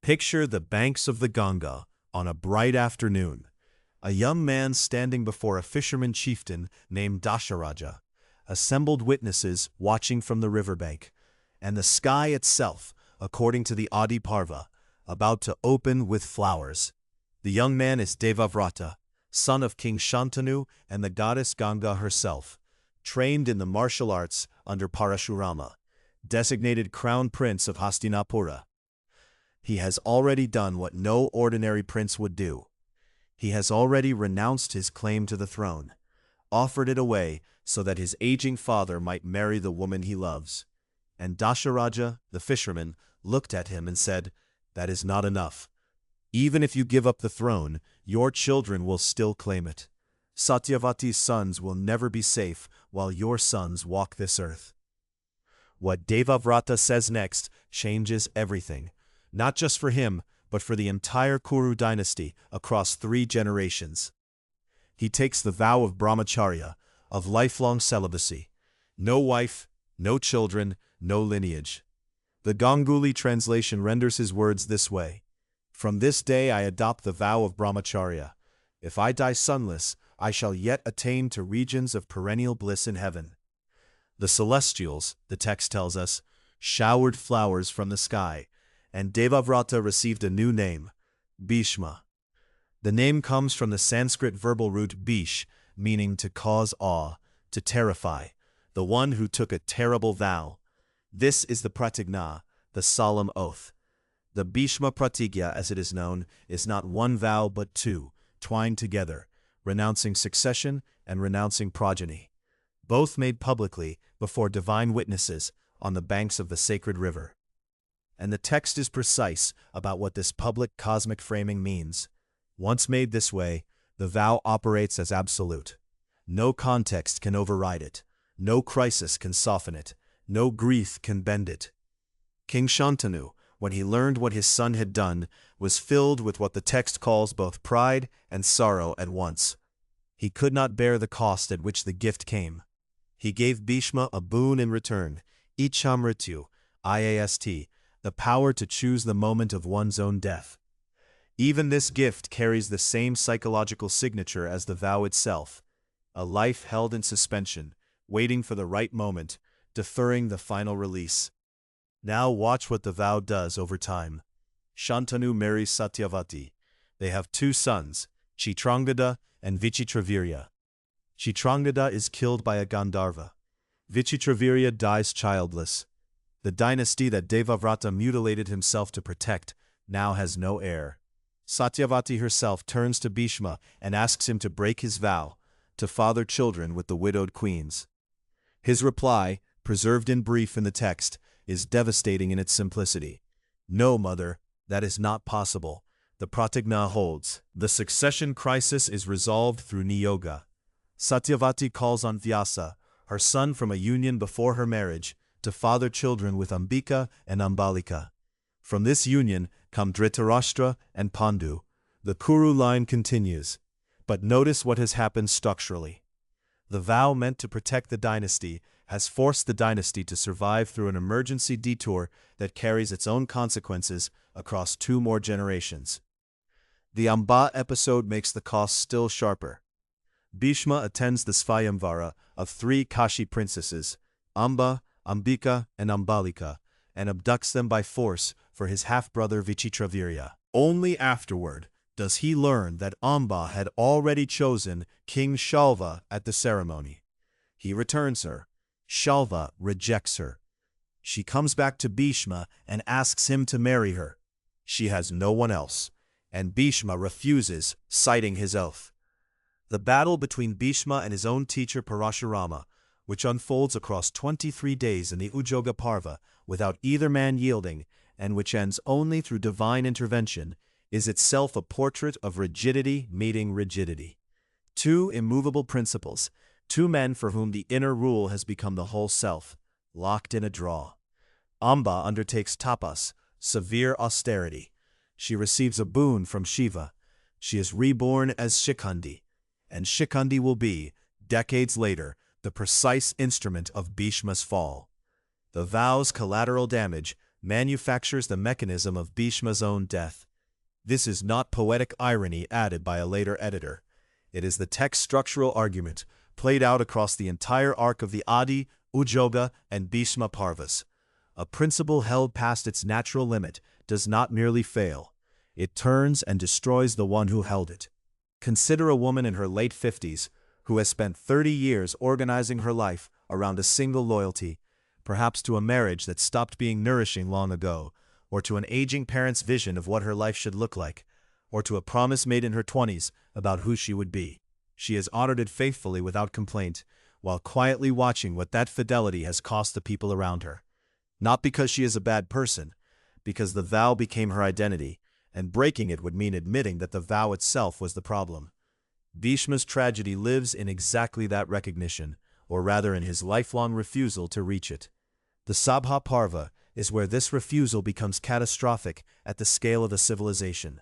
Picture the banks of the Ganga on a bright afternoon. A young man standing before a fisherman chieftain named Dasharaja, assembled witnesses watching from the riverbank, and the sky itself, according to the Adi Parva, about to open with flowers. The young man is Devavrata, son of King Shantanu and the goddess Ganga herself, trained in the martial arts under Parashurama, designated crown prince of Hastinapura. He has already done what no ordinary prince would do. He has already renounced his claim to the throne, offered it away so that his aging father might marry the woman he loves. And Dasharaja, the fisherman, looked at him and said, "That is not enough. Even if you give up the throne, your children will still claim it. Satyavati's sons will never be safe while your sons walk this earth." What Devavrata says next changes everything, not just for him, but for the entire Kuru dynasty across 3 generations. He takes the vow of brahmacharya, of lifelong celibacy. No wife, no children, no lineage. The Ganguly translation renders his words this way: "From this day I adopt the vow of brahmacharya. If I die sonless, I shall yet attain to regions of perennial bliss in heaven." The celestials, the text tells us, showered flowers from the sky, and Devavrata received a new name, Bhishma. The name comes from the Sanskrit verbal root bish, meaning to cause awe, to terrify, the one who took a terrible vow. This is the pratigna, the solemn oath. The Bhishma pratigya, as it is known, is not one vow but 2, twined together, renouncing succession and renouncing progeny, both made publicly before divine witnesses on the banks of the sacred river. And the text is precise about what this public cosmic framing means. Once made this way, the vow operates as absolute. No context can override it. No crisis can soften it. No grief can bend it. King Shantanu, when he learned what his son had done, was filled with what the text calls both pride and sorrow at once. He could not bear the cost at which the gift came. He gave Bhishma a boon in return, Ichamrityu, IAST, the power to choose the moment of one's own death. Even this gift carries the same psychological signature as the vow itself, a life held in suspension, waiting for the right moment, deferring the final release. Now watch what the vow does over time. Shantanu marries Satyavati. They have 2 sons, Chitrangada and Vichitravirya. Chitrangada is killed by a Gandharva. Vichitravirya dies childless. The dynasty that Devavrata mutilated himself to protect now has no heir. Satyavati herself turns to Bhishma and asks him to break his vow, to father children with the widowed queens. His reply, preserved in brief in the text, is devastating in its simplicity. "No, mother, that is not possible." The pratigna holds. The succession crisis is resolved through niyoga. Satyavati calls on Vyasa, her son from a union before her marriage, to father children with Ambika and Ambalika. From this union come Dhritarashtra and Pandu. The Kuru line continues. But notice what has happened structurally. The vow meant to protect the dynasty has forced the dynasty to survive through an emergency detour that carries its own consequences across 2 more generations. The Amba episode makes the cost still sharper. Bhishma attends the Svayamvara of 3 Kashi princesses, Amba, Ambika, and Ambalika, and abducts them by force for his half-brother Vichitravirya. Only afterward does he learn that Amba had already chosen King Shalva at the ceremony. He returns her. Shalva rejects her. She comes back to Bhishma and asks him to marry her. She has no one else, and Bhishma refuses, citing his oath. The battle between Bhishma and his own teacher Parashurama, which unfolds across 23 days in the Ujoga Parva without either man yielding, and which ends only through divine intervention, is itself a portrait of rigidity meeting rigidity. 2 immovable principles, 2 men for whom the inner rule has become the whole self, locked in a draw. Amba undertakes tapas, severe austerity. She receives a boon from Shiva. She is reborn as Shikhandi, and Shikhandi will be, decades later, the precise instrument of Bhishma's fall. The vow's collateral damage, manufactures the mechanism of Bhishma's own death. This is not poetic irony added by a later editor. It is the text's structural argument, played out across the entire arc of the Adi, Ujoga, and Bhishma Parvas. A principle held past its natural limit does not merely fail. It turns and destroys the one who held it. Consider a woman in her late 50s who has spent 30 years organizing her life around a single loyalty, perhaps to a marriage that stopped being nourishing long ago, or to an aging parent's vision of what her life should look like, or to a promise made in her 20s about who she would be. She has honored it faithfully without complaint, while quietly watching what that fidelity has cost the people around her. Not because she is a bad person, because the vow became her identity, and breaking it would mean admitting that the vow itself was the problem. Bhishma's tragedy lives in exactly that recognition, or rather in his lifelong refusal to reach it. The Sabha Parva is where this refusal becomes catastrophic at the scale of a civilization.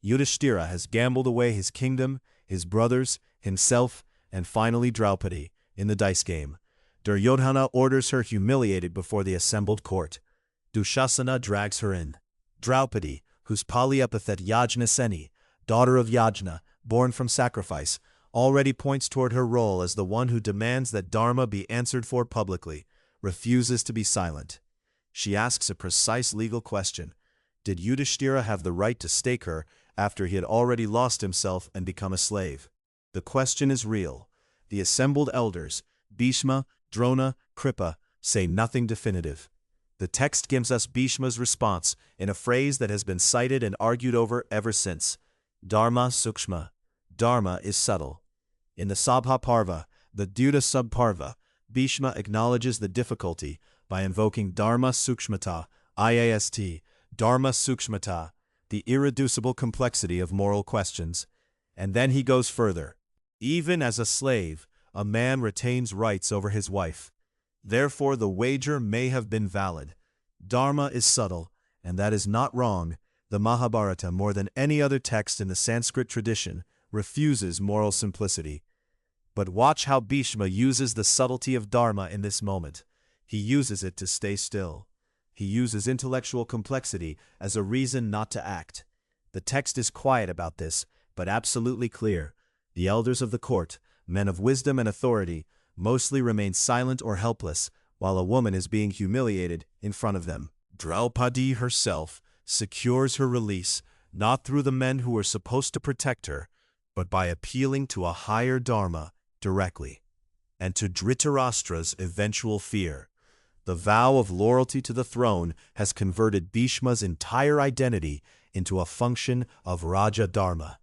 Yudhishthira has gambled away his kingdom, his brothers, himself, and finally Draupadi, in the dice game. Duryodhana orders her humiliated before the assembled court. Dushasana drags her in. Draupadi, whose Pali epithet Yajnaseni, daughter of Yajna, born from sacrifice, already points toward her role as the one who demands that Dharma be answered for publicly, refuses to be silent. She asks a precise legal question. Did Yudhishthira have the right to stake her after he had already lost himself and become a slave? The question is real. The assembled elders, Bhishma, Drona, Kripa, say nothing definitive. The text gives us Bhishma's response in a phrase that has been cited and argued over ever since. Dharma sukshma. Dharma is subtle. In the Sabha Parva, the Dyuta Subparva, Bhishma acknowledges the difficulty by invoking Dharma Sukshmata, IAST, Dharma Sukshmata, the irreducible complexity of moral questions. And then he goes further. Even as a slave, a man retains rights over his wife. Therefore the wager may have been valid. Dharma is subtle, and that is not wrong. The Mahabharata, more than any other text in the Sanskrit tradition, refuses moral simplicity. But watch how Bhishma uses the subtlety of Dharma in this moment. He uses it to stay still. He uses intellectual complexity as a reason not to act. The text is quiet about this, but absolutely clear. The elders of the court, men of wisdom and authority, mostly remain silent or helpless, while a woman is being humiliated in front of them. Draupadi herself secures her release, not through the men who were supposed to protect her, but by appealing to a higher Dharma directly, and to Dhritarashtra's eventual fear. The vow of loyalty to the throne has converted Bhishma's entire identity into a function of Raja Dharma,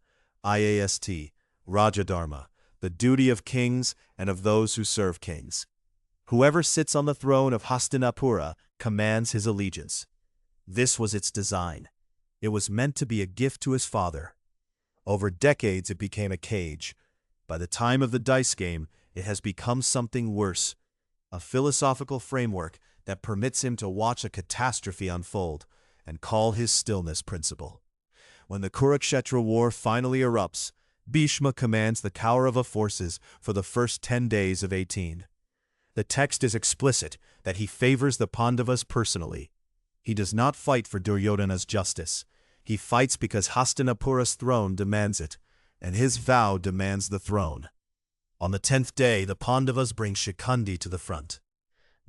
IAST, Raja Dharma, the duty of kings and of those who serve kings. Whoever sits on the throne of Hastinapura commands his allegiance. This was its design. It was meant to be a gift to his father. Over decades it became a cage. By the time of the dice game, it has become something worse, a philosophical framework that permits him to watch a catastrophe unfold and call his stillness principle. When the Kurukshetra war finally erupts, Bhishma commands the Kaurava forces for the first 10 days of 18. The text is explicit that he favors the Pandavas personally. He does not fight for Duryodhana's justice. He fights because Hastinapura's throne demands it, and his vow demands the throne. On the 10th day, the Pandavas bring Shikhandi to the front.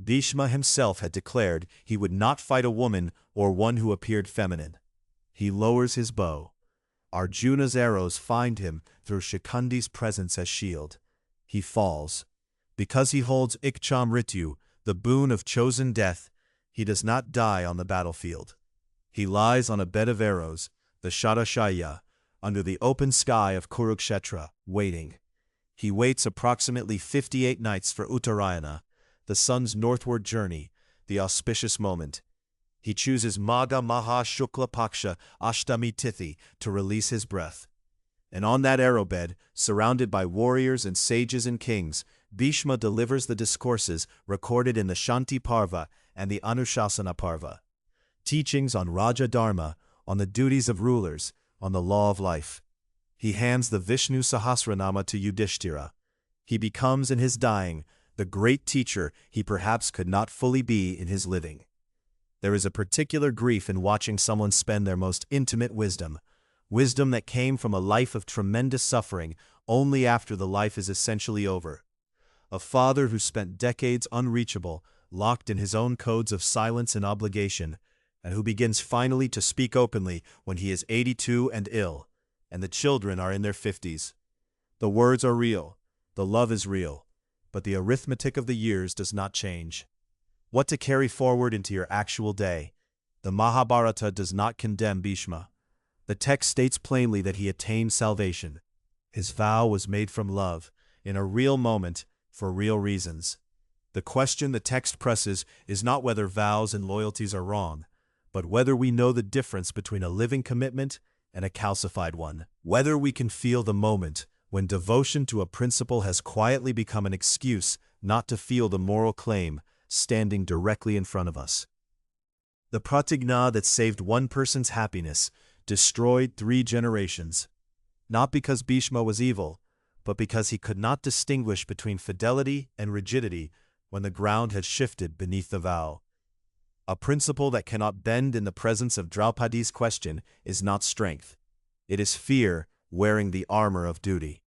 Bhishma himself had declared he would not fight a woman or one who appeared feminine. He lowers his bow. Arjuna's arrows find him through Shikhandi's presence as shield. He falls. Because he holds Ikchamrityu, the boon of chosen death, he does not die on the battlefield. He lies on a bed of arrows, the Shadashaya, under the open sky of Kurukshetra, waiting. He waits approximately 58 nights for Uttarayana, the sun's northward journey, the auspicious moment. He chooses Magha Maha Shukla Paksha Ashtami Tithi to release his breath. And on that arrow bed, surrounded by warriors and sages and kings, Bhishma delivers the discourses recorded in the Shanti Parva and the Anushasana Parva. Teachings on Raja Dharma, on the duties of rulers, on the law of life. He hands the Vishnu Sahasranama to Yudhishthira. He becomes in his dying the great teacher he perhaps could not fully be in his living. There is a particular grief in watching someone spend their most intimate wisdom that came from a life of tremendous suffering only after the life is essentially over. A father who spent decades unreachable, locked in his own codes of silence and obligation, and who begins finally to speak openly when he is 82 and ill, and the children are in their 50s. The words are real, the love is real, but the arithmetic of the years does not change. What to carry forward into your actual day? The Mahabharata does not condemn Bhishma. The text states plainly that he attained salvation. His vow was made from love, in a real moment, for real reasons. The question the text presses is not whether vows and loyalties are wrong, but whether we know the difference between a living commitment and a calcified one. Whether we can feel the moment when devotion to a principle has quietly become an excuse not to feel the moral claim standing directly in front of us. The pratigna that saved one person's happiness destroyed 3 generations, not because Bhishma was evil, but because he could not distinguish between fidelity and rigidity when the ground had shifted beneath the vow. A principle that cannot bend in the presence of Draupadi's question is not strength. It is fear wearing the armor of duty.